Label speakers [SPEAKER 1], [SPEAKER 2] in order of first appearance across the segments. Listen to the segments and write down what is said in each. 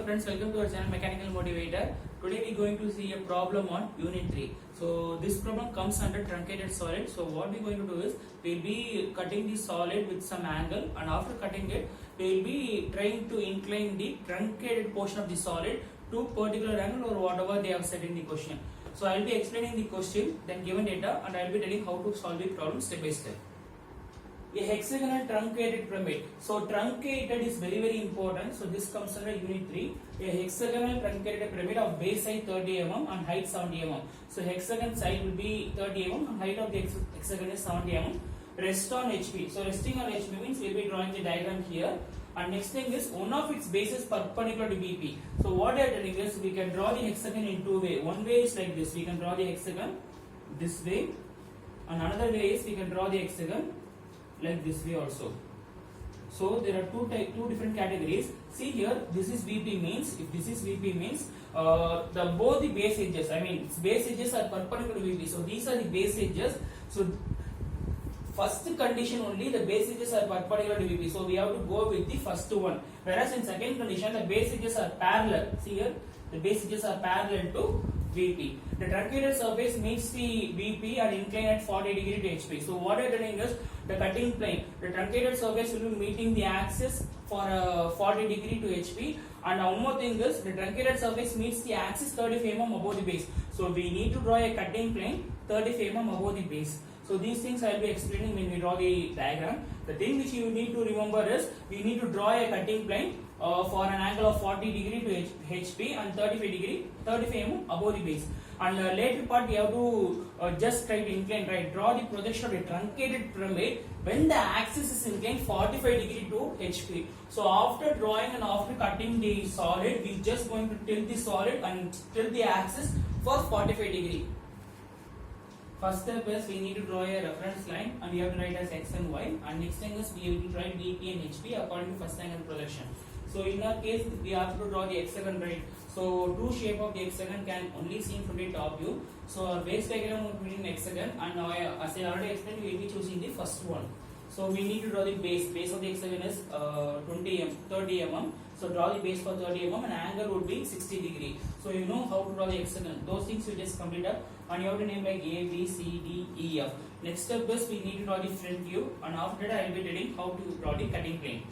[SPEAKER 1] friends, welcome to our channel Mechanical Motivator. Today we are going to see a problem on unit 3. So this problem comes under truncated solid. So what we are going to do is we will be cutting the solid with some angle, and after cutting it we will be trying to incline the truncated portion of the solid to particular angle or whatever they have set in the question. So I will be explaining the question, then given data, and I will be telling how to solve the problem step by step. A hexagonal truncated pyramid. So truncated is very important. So this comes under unit 3. A hexagonal truncated pyramid of base side 30 mm and height 70 mm. So hexagon side will be 30 mm and height of the hexagon is 70 mm. Rest on HP. So resting on HP means we will be drawing the diagram here. And next thing is one of its bases perpendicular to BP. So what I am telling is we can draw the hexagon in two ways. One way is like this. We can draw the hexagon this way, and another way is we can draw the hexagon like this way also. So there are two different categories. See here, this is VP means, if this is VP means both the base edges, I mean base edges are perpendicular to VP. So these are the base edges. So first condition only the base edges are perpendicular to VP. So we have to go with the first one. Whereas in second condition the base edges are parallel. See here, the base edges are parallel to VP. The truncated surface meets the VP and inclined at 40 degree to HP. So what I am telling is the cutting plane. The truncated surface will be meeting the axis for 40 degree to HP. And one more thing is the truncated surface meets the axis 35 mm above the base. So we need to draw a cutting plane 35 mm above the base. So these things I will be explaining when we draw the diagram. The thing which you need to remember is we need to draw a cutting plane for an angle of 40 degree to HP and 35 mm above the base. And later part we have to just try to incline, right? Draw the projection of a truncated pyramid when the axis is inclined 45 degree to HP. So after drawing and after cutting the solid, we just going to tilt the solid and tilt the axis for 45 degree. First step is we need to draw a reference line and we have to write as x and y, and next thing is we will write VP and HP according to first angle projection. So in our case we have to draw the hexagon, right? So true shape of the hexagon can only seen from the top view. So our base diagram will be in hexagon, and now as I already explained we will be choosing the first one. So we need to draw the base. Base of the hexagon is 30 mm. So draw the base for 30 mm and angle would be 60 degree. So you know how to draw the hexagon. Those things you just complete up, and you have to name like A, B, C, D, E, F. Next step is we need to draw the front view, and after that I will be telling how to draw the cutting plane.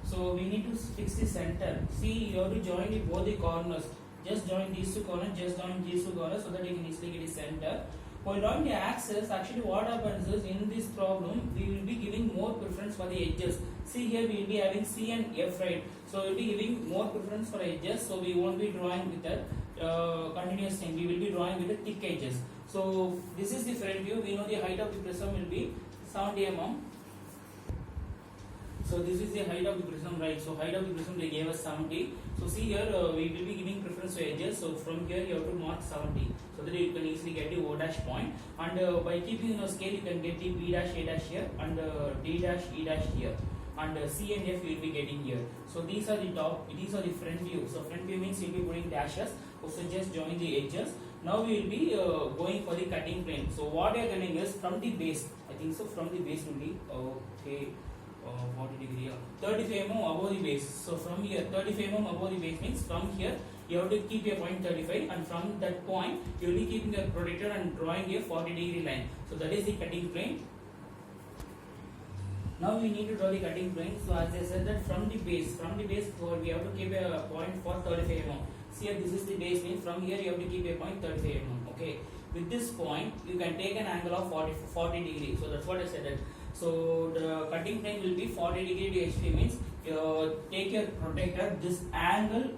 [SPEAKER 1] So we need to fix the center. See, you have to join both the corners. Just join these two corners, so that you can easily get the center. While drawing the axis, actually what happens is in this problem we will be giving more preference for the edges. See here we will be having C and F, right? So we will be giving more preference for edges. So we won't be drawing with the continuous thing. We will be drawing with the thick edges. So this is the front view. We know the height of the prism will be 70 mm. So this is the height of the prism, right? So height of the prism they gave us 70. So see here we will be giving preference to edges. So from here you have to mark 70, so that you can easily get the O dash point. And by keeping a scale you can get the B dash A dash here, and D dash E dash here, and C and F you will be getting here. So these are the top, these are the front view. So front view means you will be putting dashes. So just join the edges. Now we will be going for the cutting plane. So what I am telling is from the base, I think so from the base will be okay. 40 degree, 35 mm above the base. So from here 35 mm above the base means from here you have to keep a point 35, and from that point you will be keeping a protractor and drawing a 40 degree line. So that is the cutting plane. Now we need to draw the cutting plane. So as I said that from the base we have to keep a point for 35 mm. See here, this is the base means from here you have to keep a point 35 mm. Okay. With this point you can take an angle of 40 degree. So that's what I said that. So the cutting plane will be 40 degree to HP means take your protractor. This angle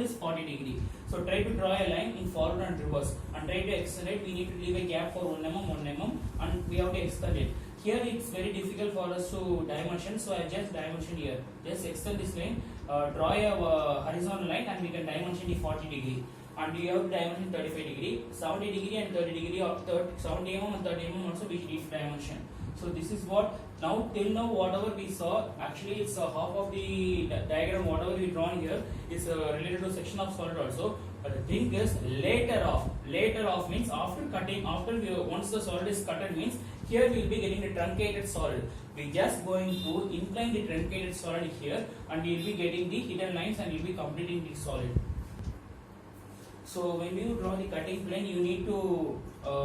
[SPEAKER 1] is 40 degree. So try to draw a line in forward and reverse, and try to extend it. We need to leave a gap for 1 mm, and we have to extend it. Here it's very difficult for us to dimension, so I just dimension here. Just extend this line, draw a horizontal line, and we can dimension the 40 degree. And you have to dimension 35 degree, 70 degree and 30 degree, or 70 mm and 30 mm also we need to dimension. So this is what now till now whatever we saw, actually it's half of the diagram whatever we drawn here is related to section of solid also. But the thing is later off means after cutting, once the solid is cutted means here we will be getting the truncated solid. We just going to incline the truncated solid here, and we will be getting the hidden lines, and we will be completing the solid. So when you draw the cutting plane, you need to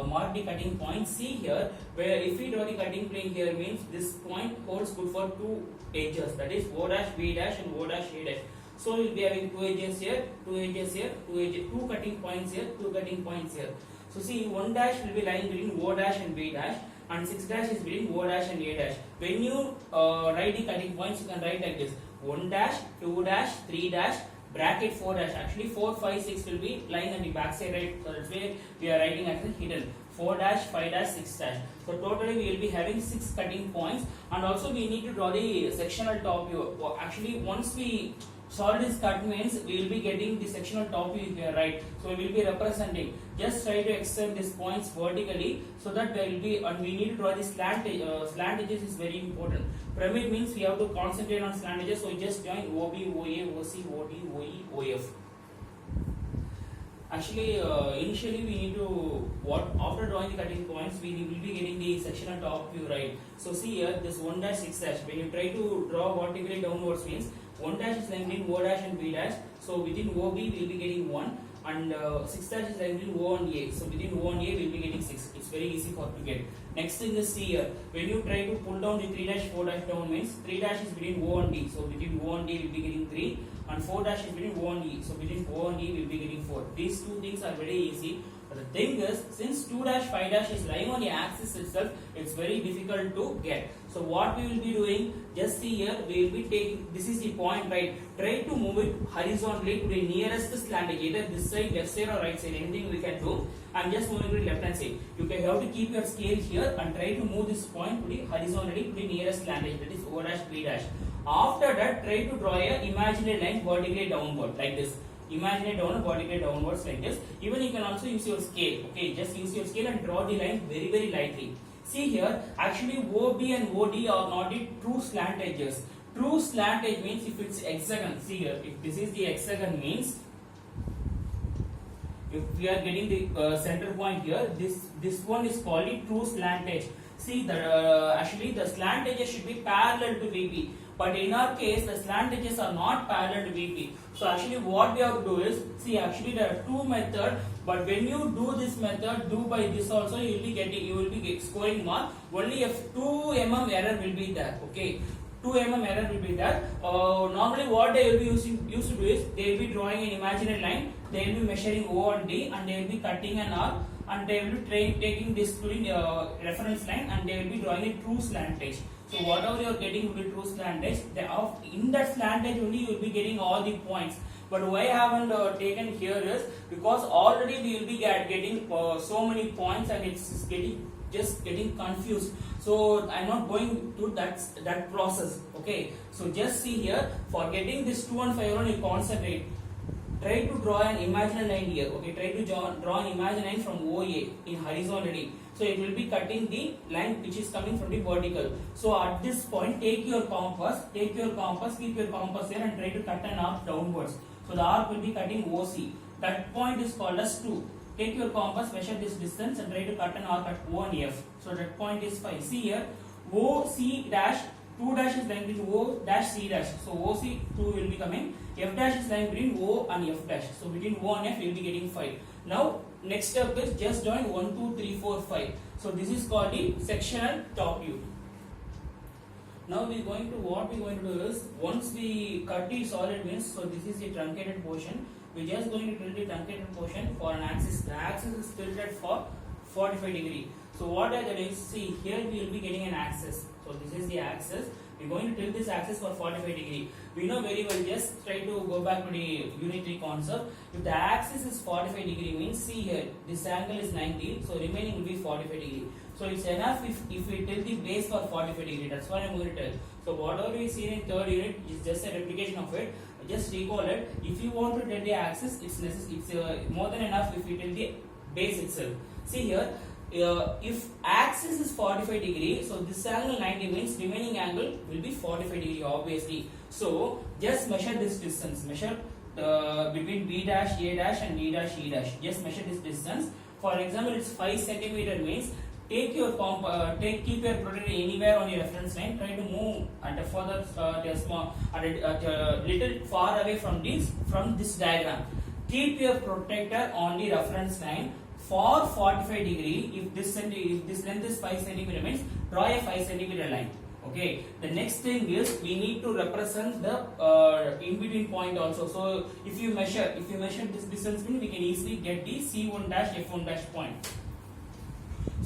[SPEAKER 1] mark the cutting point. See here, where if we draw the cutting plane here, means this point holds good for two edges, that is O dash, B dash and O dash, A dash. So we will be having two edges here, two edges here, two cutting points here, two cutting points here. So see, 1 dash will be lying between O dash and B dash, and 6 dash is between O dash and A dash. When you write the cutting points, you can write like this: 1 dash, 2 dash, 3 dash, bracket 4 dash. Actually 4, 5, 6 will be lying on the back side, right? So that's where we are writing as hidden. 4 dash, 5 dash, 6 dash. So totally we will be having 6 cutting points, and also we need to draw the sectional top view. Actually, once we solid is cut, means we will be getting the sectional top view here, right? So we will be representing. Just try to extend these points vertically, so that there will be, and we need to draw the slant edges is very important. Pyramid means we have to concentrate on slant edges, so we just join OB, OA, OC, OD, OE, OF. Actually, initially we need to, after drawing the cutting points, we will be getting the sectional top view, right? So see here, this 1 dash, 6 dash, when you try to draw vertically downwards, means 1 dash is lying between O dash and B dash, so within OB we will be getting 1, and 6 dash is lying between O and A, so within O and A we will be getting 6. It's very easy for to get. Next thing is see here, when you try to pull down the 3 dash, 4 dash down, means 3 dash is between O and D, so between O and D we will be getting 3, and 4 dash is between O and E, so between O and E we will be getting 4. These two things are very easy. But the thing is, since 2 dash, 5 dash is lying on the axis itself, it's very difficult to get. So what we will be doing, just see here, we will be taking, this is the point, right? Try to move it horizontally to the nearest slant edge, either this side, left side or right side, anything we can do. And just moving to the left hand side. You can have to keep your scale here and try to move this point to the horizontally to the nearest slant edge, that is O dash, B dash. After that, try to draw a imaginary line vertically downward, like this. Imaginary downward, vertically downwards, like this. Even you can also use your scale. Okay, just use your scale and draw the line very, very lightly. See here, actually OB and OD are not the true slant edges. True slant edge means if it's hexagon. See here, if this is the hexagon, means if we are getting the center point here, this one is called the true slant edge. See that actually the slant edges should be parallel to VP. But in our case, the slant edges are not parallel to VP. So actually what we have to do is, see, actually there are two methods, but when you do this method, do by this also, you will be scoring mark. Only if 2 mm error will be there. Okay, 2 mm error will be there. Normally what they will be used to do is, they will be drawing an imaginary line, they will be measuring O and D, and they will be cutting an arc, and they will be taking this to the reference line, and they will be drawing a true slant edge. So whatever you are getting will be true slant edge. In that slant edge only you will be getting all the points. But why I haven't taken here is because already we will be getting so many points, and it's getting confused. So I'm not going through that process. Okay. So just see here, for getting this 2 and 5 only, concentrate. Try to draw an imaginary line here. Okay, try to draw an imaginary line from OA in horizontally. So it will be cutting the line which is coming from the vertical. So at this point, take your compass, keep your compass here, and try to cut an arc downwards. So the arc will be cutting OC. That point is called as 2. Take your compass, measure this distance, and try to cut an arc at O and F. So that point is 5. See here, OC dash, 2 dash is lying between O dash C dash. So OC 2 will be coming. F dash is lying between O and F dash. So between O and F we will be getting 5. Now next step is just join 1, 2, 3, 4, 5. So this is called the sectional top view. Now what we going to do is, once we cut the solid, means, so this is the truncated portion. We just going to tilt the truncated portion for an axis. The axis is tilted for 45 degree. So what I did is, see here we will be getting an axis. So this is the axis. We are going to tilt this axis for 45 degree. We know very well, just try to go back to the unitary concept. If the axis is 45 degree, means, see here, this angle is 90, so remaining will be 45 degree. So it's enough if we tilt the base for 45 degree. That's what I'm going to tell. So whatever we see in third unit is just a replication of it. Just recall it. If you want to tilt the axis, it's more than enough if you tilt the base itself. See here, if axis is 45 degree, so this angle 90 means remaining angle will be 45 degree obviously. So just measure this distance. Measure between B dash, A dash and D dash, E dash. Just measure this distance. For example, it's 5 centimeter, means keep your protractor anywhere on your reference line. Try to move at a further little far away from this diagram. Keep your protractor on the reference line for 45 degree. If this length is 5 centimeter means draw a 5 centimeter line. Okay. The next thing is we need to represent the in between point also. So if you measure this distance, we can easily get the C1 dash F1 dash point.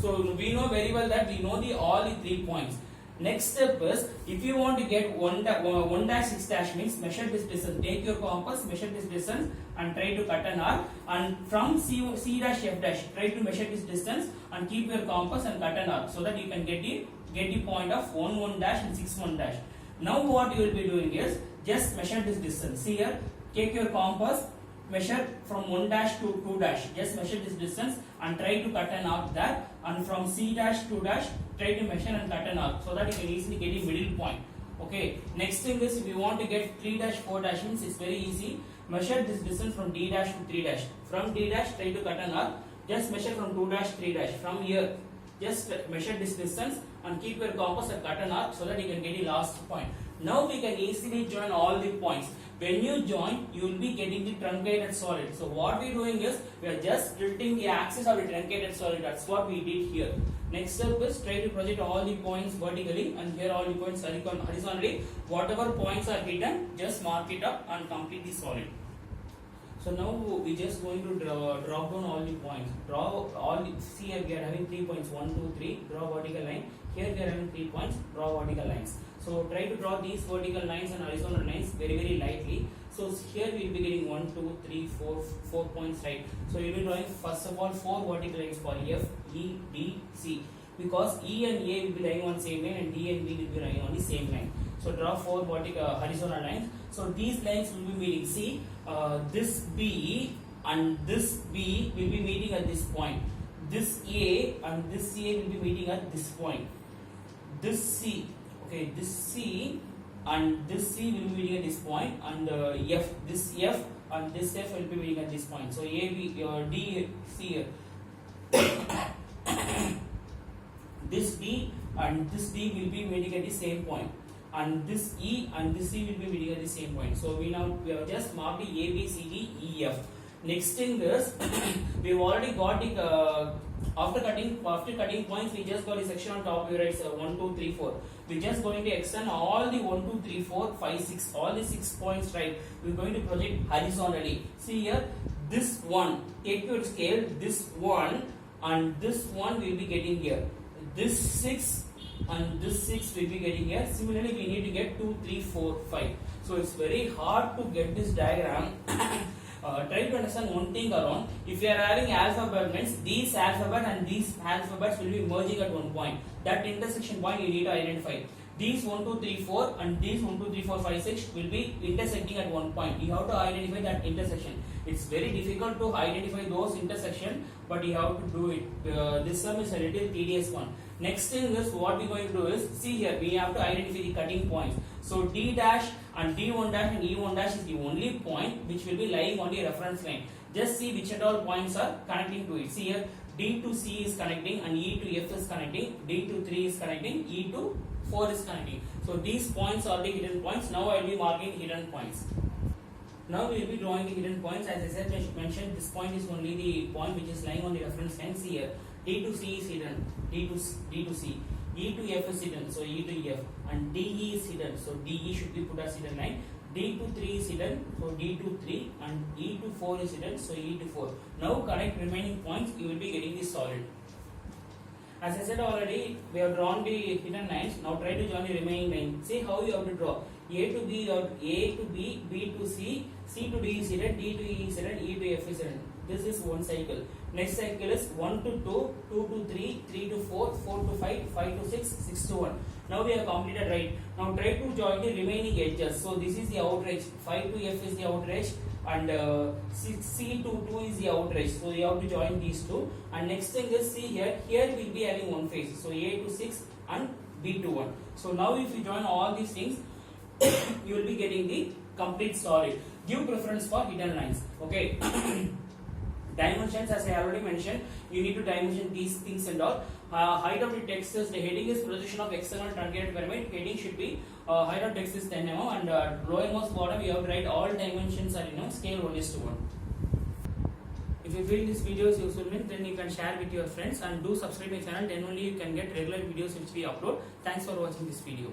[SPEAKER 1] So we know very well that we know all the 3 points. Next step is, if you want to get 1 dash 6 dash means measure this distance. Take your compass, measure this distance and try to cut an arc. And from C dash F dash, try to measure this distance and keep your compass and cut an arc so that you can get the point of 1 dash and 6 1 dash. Now what you will be doing is just measure this distance. See here, take your compass, measure from 1 dash to 2 dash. Just measure this distance and try to cut an arc there. And from C dash to dash, try to measure and cut an arc so that you can easily get a middle point. Okay. Next thing is, if you want to get 3 dash 4 dash means it's very easy. Measure this distance from D dash to 3 dash. From D dash, try to cut an arc. Just measure from 2 dash 3 dash. From here, just measure this distance and keep your compass and cut an arc so that you can get the last point. Now we can easily join all the points. When you join, you will be getting the truncated solid. So what we are doing is, we are just splitting the axis of the truncated solid. That's what we did here. Next step is, try to project all the points vertically and here all the points horizontally. Whatever points are hidden, just mark it up and complete the solid. So now we just going to drop down all the points. See here we are having 3 points, 1, 2, 3. Draw vertical line. Here we are having 3 points. Draw vertical lines. So try to draw these vertical lines and horizontal lines very lightly. So here we will be getting 1, 2, 3, 4 points, right? So you will be drawing first of all 4 vertical lines for F, E, D, C. Because E and A will be lying on same line and D and B will be lying on the same line. So draw 4 vertical horizontal lines. So these lines will be meeting. See, this B and this B will be meeting at this point. This A and this A will be meeting at this point. This C, okay, this C and this C will be meeting at this point, and this F and this F will be meeting at this point. So A, B, D, C here. This D and this D will be meeting at the same point, and this E and this C will be meeting at the same point. So we have just marked the A, B, C, D, E, F. Next thing is, we have already got the after cutting points, we just got a section on top here. It's 1, 2, 3, 4. We're just going to extend all the 1, 2, 3, 4, 5, 6, all the 6 points, right? We're going to project horizontally. See here, this one, take your scale, this one and this one will be getting here. This 6 and this 6 will be getting here. Similarly, we need to get 2, 3, 4, 5. So it's very hard to get this diagram. Try to understand one thing around. If you are having alphabet, means these alphabet and these alphabets will be merging at one point. That intersection point you need to identify. These 1, 2, 3, 4 and these 1, 2, 3, 4, 5, 6 will be intersecting at one point. You have to identify that intersection. It's very difficult to identify those intersections, but you have to do it. This sum is a little tedious one. Next thing is, what we are going to do is, see here, we have to identify the cutting points. So D dash and D1 dash and E1 dash is the only point which will be lying on the reference line. Just see which at all points are connecting to it. See here, D to C is connecting and E to F is connecting, D to 3 is connecting, E to 4 is connecting. So these points are the hidden points. Now I will be marking hidden points. Now we will be drawing the hidden points. As I said, mentioned, this point is only the point which is lying on the reference line. See here, D to C is hidden, D to C, E to F is hidden, so E to F, and DE is hidden, so DE should be put as hidden line. D to 3 is hidden, so D to 3, and E to 4 is hidden, so E to 4. Now connect remaining points, you will be getting the solid. As I said already, we have drawn the hidden lines. Now try to join the remaining line. See how you have to draw. A to B, or A to B, B to C, C to D is hidden, D to E is hidden, E to F is hidden. This is one cycle. Next cycle is 1 to 2, 2 to 3, 3 to 4, 4 to 5, 5 to 6, 6 to 1. Now we have completed, right? Now try to join the remaining edges. So this is the outrage. 5 to F is the outrage, and C to 2 is the outrage. So you have to join these two. And next thing is, see here, here we will be having one face. So A to 6 and B to 1. So now if you join all these things, you will be getting the complete solid. Give preference for hidden lines. Okay. Dimensions, as I already mentioned, you need to dimension these things and all. Height of the text is, the heading is position of external truncated pyramid. Heading should be height of text is 10 mm, and lowermost bottom you have to write all dimensions are in scale 1:1. If you feel this video is useful, then you can share with your friends and do subscribe my channel. Then only you can get regular videos which we upload. Thanks for watching this video.